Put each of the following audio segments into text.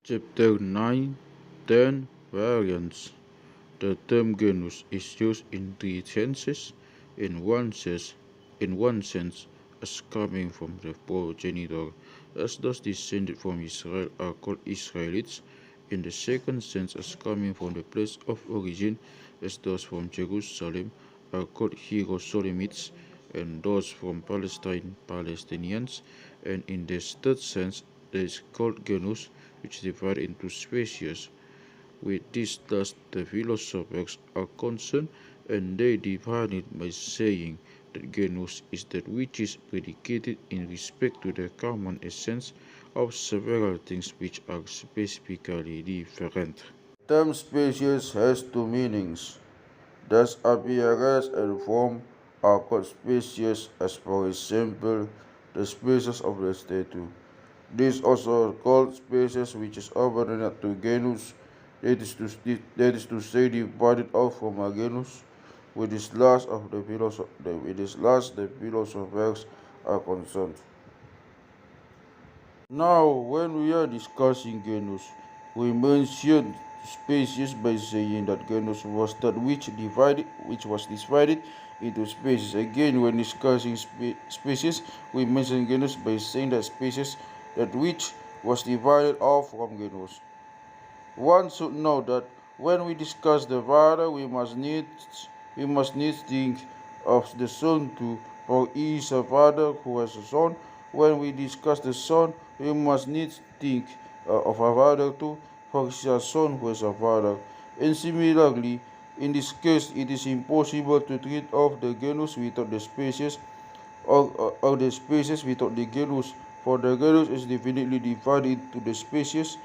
Chapter 9, 10 Variants. The term genus is used in three senses. In one sense, as coming from the progenitor, as those descended from Israel are called Israelites. In the second sense, as coming from the place of origin, as those from Jerusalem are called Hierosolimites, and those from Palestine, Palestinians. And in this third sense, there is called genus, which is divided into species. With this thus the philosophers are concerned, and they divide it by saying that genus is that which is predicated in respect to the common essence of several things which are specifically different. The term species has two meanings. Thus, appearance and form are called species, as for example, the species of the statue. This also called species which is opposite to genus, that is to say divided off from a genus. With this last the philosophers are concerned. Now, when we are discussing genus, we mentioned species by saying that genus was that which was divided into species. Again, when discussing species, we mention genus by saying that species that which was divided off from genus. One should know that when we discuss the Father, we must needs think of the Son too, for he is a Father who has a Son. When we discuss the Son, we must needs think of a Father too, for he is a Son who has a Father. And similarly, in this case, it is impossible to treat of the genus without the species, or the species without the genus, for the genus is definitely divided into the species,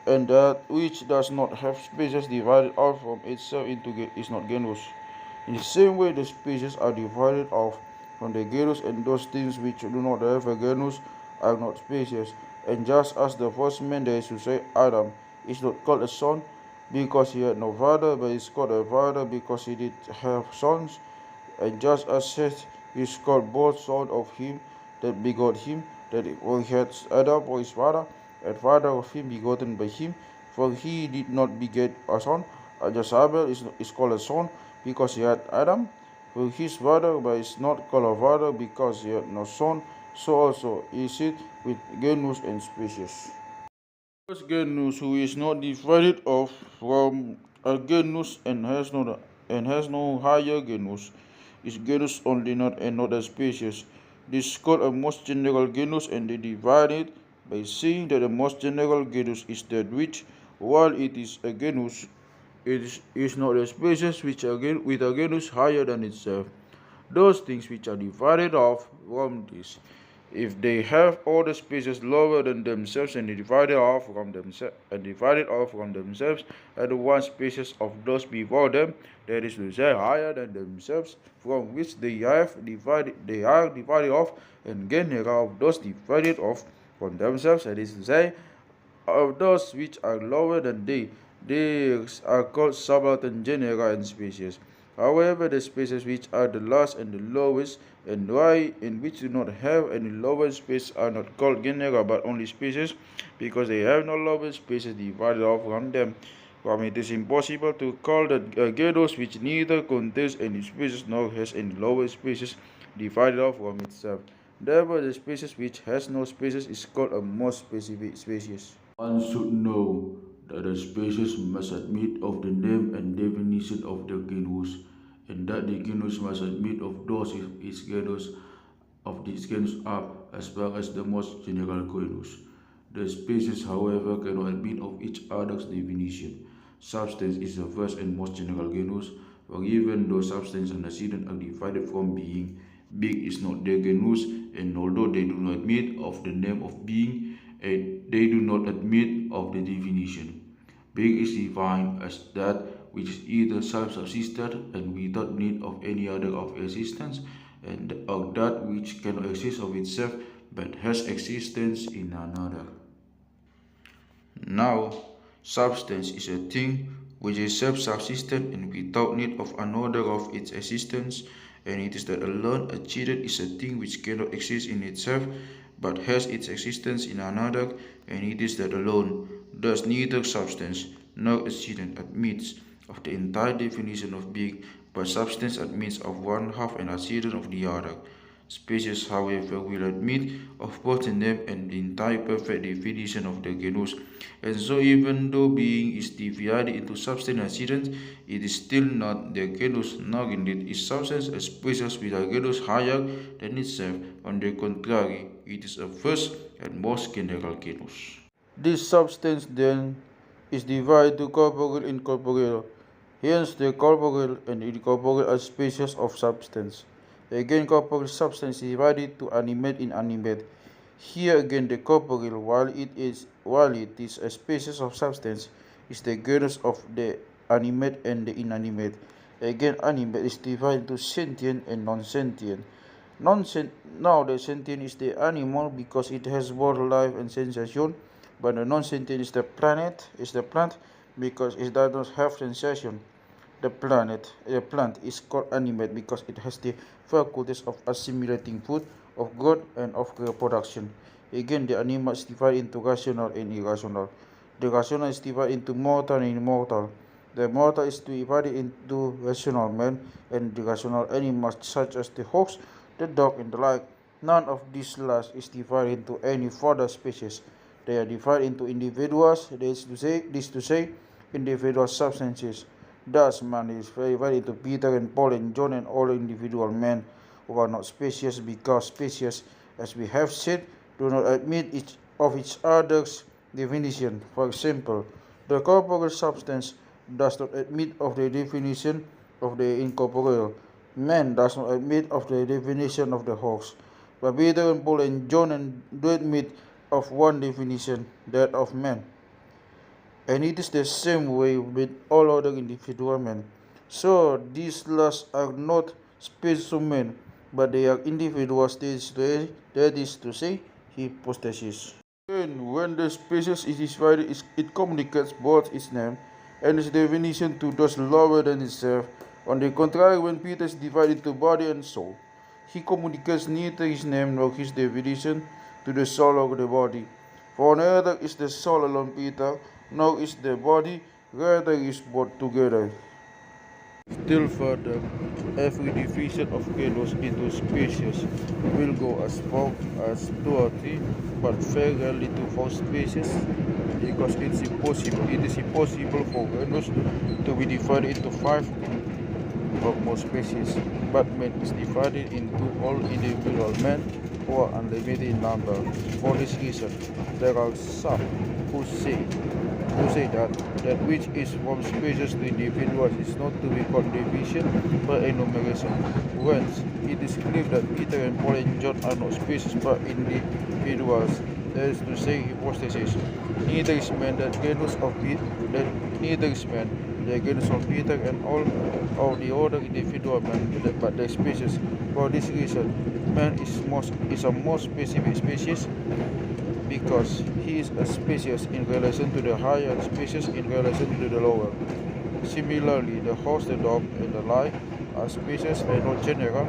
and that which does not have species divided out from itself into is not genus. In the same way, the species are divided off from the genus, and those things which do not have a genus are not species. And just as the first man, that is to say Adam, is not called a son because he had no father, but is called a father because he did have sons, and just as Seth is called both son of him that begot him, that he had Adam for his father, and father of him begotten by him, for he did not beget a son. Jezabel is called a son because he had Adam, for his father, but is not called a father because he had no son. So also is it with genus and species. First genus, who is not divided off from a genus and has no higher genus, is genus only, not a species. This is called a most general genus, and they divide it by saying that the most general genus is that which, while it is a genus, it is not a species which again with a genus higher than itself. Those things which are divided off from this, if they have all the species lower than themselves and divided off from themselves, and the one species of those before them, that is to say higher than themselves, from which they are divided off, and genera of those divided off from themselves, that is to say of those which are lower than these are called subaltern genera and species. However, the species which are the last and the lowest, and which do not have any lower space, are not called genera but only species, because they have no lower spaces divided off from them. It is impossible to call the genus which neither contains any species nor has any lower spaces divided off from itself. Therefore, the species which has no species is called a most specific species. One should know that a species must admit of the name and definition of the genus, and that the genus must admit of those its genus of this genus are, as well as the most general genus. The species, however, cannot admit of each other's definition. Substance is the first and most general genus, for even though substance and accident are divided from being, being is not their genus, and although they do not admit of the name of being, they do not admit of the definition. Being is defined as that which is either self-subsistent and without need of any other of existence, and of that which cannot exist of itself but has existence in another. Now, substance is a thing which is self-subsistent and without need of another of its existence, and it is that alone. Accident is a thing which cannot exist in itself but has its existence in another, and it is that alone. Thus neither substance nor accident admits of the entire definition of being, but substance admits of one half and accident of the other. Species, however, will admit of both the name and the entire perfect definition of the genus, and so even though being is divided into substance and accident, it is still not the genus, nor indeed is substance a species with a genus higher than itself. On the contrary, it is a first and most general genus. This substance then is divided to corporeal and incorporeal. Hence, the corporeal and incorporeal are species of substance. Again, corporeal substance is divided to animate and inanimate. Here again, the corporeal, while it is a species of substance, is the genus of the animate and the inanimate. Again, animate is divided into sentient and non-sentient. Now, the sentient is the animal because it has both life and sensation, but the non-sentient is the plant because it does not have sensation. The plant is called animate because it has the faculties of assimilating food, of growth, and of reproduction. Again, the animal is divided into rational and irrational. The rational is divided into mortal and immortal. The mortal is divided into rational men and irrational animals such as the horse, the dog, and the like. None of these last is divided into any further species. They are divided into individuals, this to say, individual substances. Thus, man is divided into Peter and Paul and John and all individual men who are not species, because species, as we have said, do not admit each other's definition. For example, the corporeal substance does not admit of the definition of the incorporeal. Man does not admit of the definition of the horse. But Peter and Paul and John do admit of one definition, that of man. And it is the same way with all other individual men. So these last are not species of men, but they are individuals, that is to say, hypostases. And when the species is divided, it communicates both its name and its definition to those lower than itself. On the contrary, when Peter is divided into body and soul, he communicates neither his name nor his definition to the soul of the body. For neither is the soul alone Peter, nor is the body, rather is both together. Still further, every division of genus into species will go as far as 2 or 3, but very rarely to 4 species, because it is impossible for genus to be divided into 5 or more species. But man is divided into all individual men who are unlimited in number. For this reason, there are some who say that which is from species to individuals is not to be called division but enumeration. Whence it is clear that Peter and Paul and John are not species but individuals, that is to say, hypostases. Neither is man the genus of Peter and all of the other individual men, but the species. For this reason, man is a more specific species, because he is a species in relation to the higher, species in relation to the lower. Similarly, the horse, the dog, and the like are species and not genera,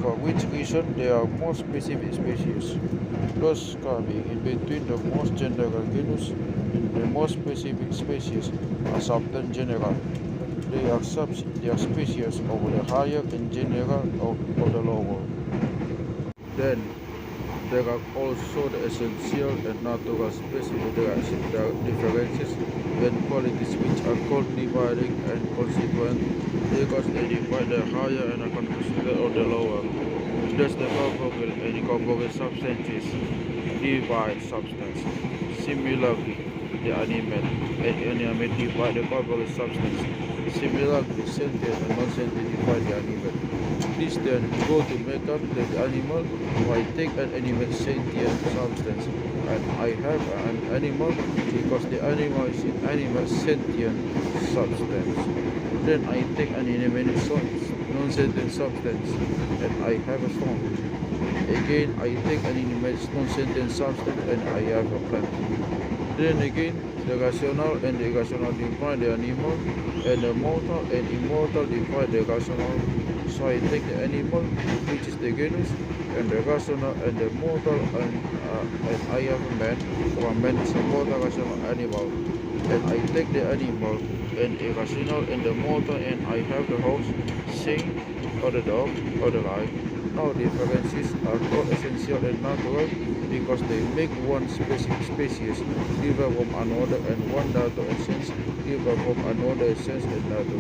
for which reason they are more specific species. Thus, coming in between the most general genus and the most specific species are substance genera. They are species of the higher and genera of the lower. Then, there are also the essential and natural specific differences and qualities which are called dividing and constituent, because they divide the higher and are constituent of the lower. Thus the corporeal and incorporeal substances divide substance. Similarly, the animate and inanimate divide the corporeal substance. Similarly, sentient and non-sentient divide the animate. This then go to make up the animal. So I take an animate sentient substance, and I have an animal because the animal is an animate sentient substance. Then I take an inanimate non-sentient substance, and I have a stone. Again, I take an inanimate non-sentient substance, and I have a plant. Then again, the rational and the irrational divide the animal, and the mortal and immortal divide the rational. So I take the animal, which is the genus, and the rational and the mortal and I have a man, for a man is a more rational animal, and I take the animal and irrational and the mortal, and I have the horse, saint, or the dog, or the lion. Now differences are all essential and natural because they make one species differ from another, and one data essence differ from another essence and data.